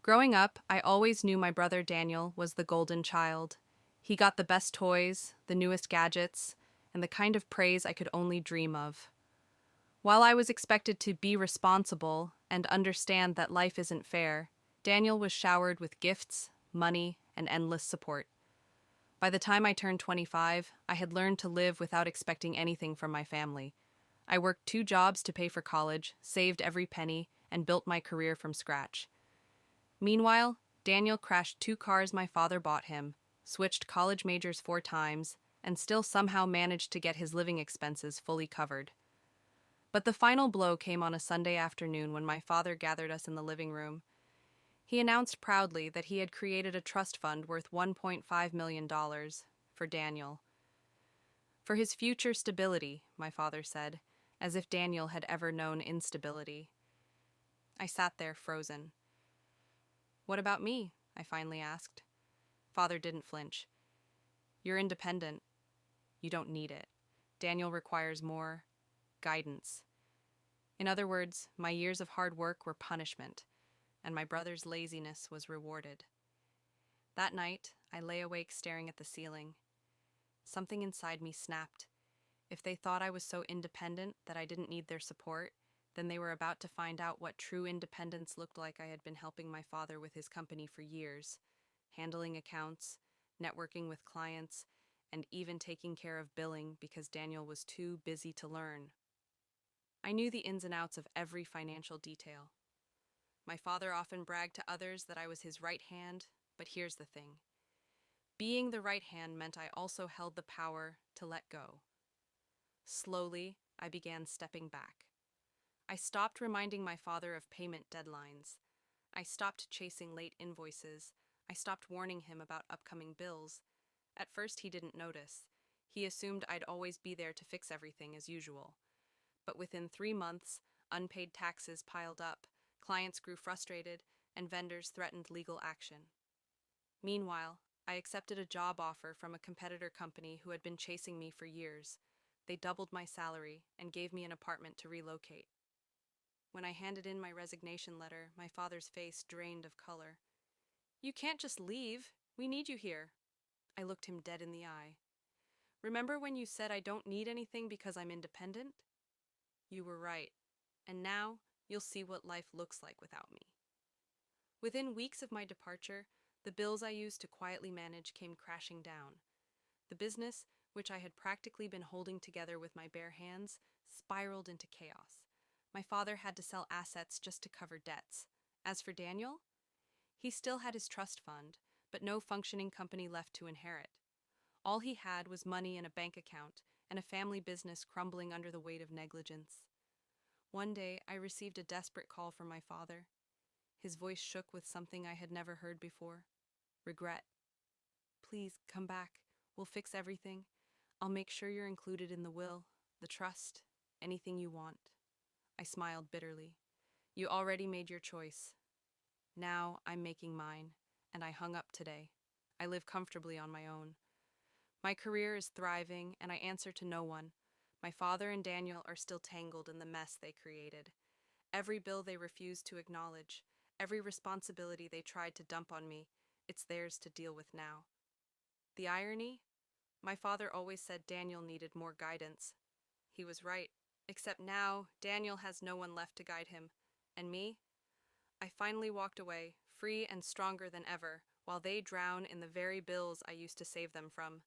Growing up, I always knew my brother Daniel was the golden child. He got the best toys, the newest gadgets, and the kind of praise I could only dream of. While I was expected to be responsible and understand that life isn't fair, Daniel was showered with gifts, money, and endless support. By the time I turned 25, I had learned to live without expecting anything from my family. I worked 2 jobs to pay for college, saved every penny, and built my career from scratch. Meanwhile, Daniel crashed 2 cars my father bought him, switched college majors 4 times, and still somehow managed to get his living expenses fully covered. But the final blow came on a Sunday afternoon when my father gathered us in the living room. He announced proudly that he had created a trust fund worth $1.5 million for Daniel. For his future stability, my father said, as if Daniel had ever known instability. I sat there frozen. "What about me?" I finally asked. Father didn't flinch. "You're independent. You don't need it. Daniel requires more guidance." In other words, my years of hard work were punishment, and my brother's laziness was rewarded. That night, I lay awake staring at the ceiling. Something inside me snapped. If they thought I was so independent that I didn't need their support, then they were about to find out what true independence looked like. I had been helping my father with his company for years, handling accounts, networking with clients, and even taking care of billing because Daniel was too busy to learn. I knew the ins and outs of every financial detail. My father often bragged to others that I was his right hand, but here's the thing. Being the right hand meant I also held the power to let go. Slowly, I began stepping back. I stopped reminding my father of payment deadlines. I stopped chasing late invoices. I stopped warning him about upcoming bills. At first, he didn't notice. He assumed I'd always be there to fix everything as usual. But within 3 months, unpaid taxes piled up, clients grew frustrated, and vendors threatened legal action. Meanwhile, I accepted a job offer from a competitor company who had been chasing me for years. They doubled my salary and gave me an apartment to relocate. When I handed in my resignation letter, my father's face drained of color. "You can't just leave. We need you here." I looked him dead in the eye. "Remember when you said I don't need anything because I'm independent? You were right. And now you'll see what life looks like without me." Within weeks of my departure, the bills I used to quietly manage came crashing down. The business, which I had practically been holding together with my bare hands, spiraled into chaos. My father had to sell assets just to cover debts. As for Daniel, he still had his trust fund, but no functioning company left to inherit. All he had was money in a bank account and a family business crumbling under the weight of negligence. One day, I received a desperate call from my father. His voice shook with something I had never heard before. Regret. "Please, come back. We'll fix everything. I'll make sure you're included in the will, the trust, anything you want." I smiled bitterly. "You already made your choice. Now I'm making mine, and I hung up today. I live comfortably on my own. My career is thriving, and I answer to no one. My father and Daniel are still tangled in the mess they created. Every bill they refused to acknowledge, every responsibility they tried to dump on me, it's theirs to deal with now. The irony? My father always said Daniel needed more guidance. He was right, except now Daniel has no one left to guide him. And me? I finally walked away, free and stronger than ever, while they drown in the very bills I used to save them from.